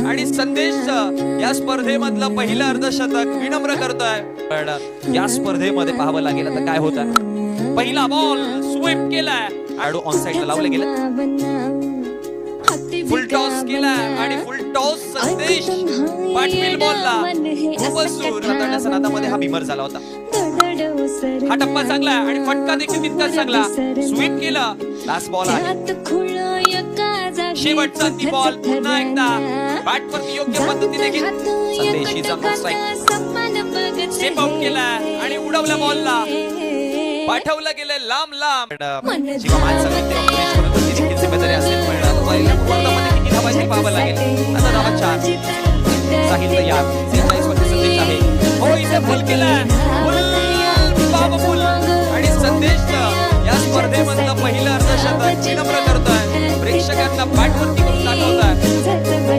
आणि संदेश या स्पर्धेमधलं पहिलं अर्धशतक विनम्र करतोय. पण या स्पर्धेमध्ये पाहावं लागेल आता काय होतं. पहिला बॉल स्वीप केलाय, आडू ऑन साइडला लावलं गेलं, फुल टॉस केला आणि फुल टॉस संदेश पाठविल बॉलला खूपच दूर हाताळण्याच्या नादामध्ये हा बिमर झाला होता. हा टप्पा चांगला आणि फटका देखील तितकाच चांगला. स्वीप केला, लास्ट बॉल आहे, शेवटचा ती बॉल पुन्हा एकदा बॅट वरती योग्य पद्धतीने संदेशी जंप स्ट्राइक स्टेप आउट केला आणि उडवल्या बॉलला पाठवलं गेलं लांब लांब. जेव्हा मॅच सांगितले देखील जिम्मेदारी असेल पण वर्गामध्ये किती धावा हे पाहावं लागेल. आता धावा 4, साहिल तयार, 46 मध्ये संदेश आहे. हो इथे फुल केलाय, फुल आणि संदेश या स्पर्धेमधलं पहिलं अर्धशतक विनम्र करतोय, प्रेक्षकांना बॅट वरती करून दाखवतोय.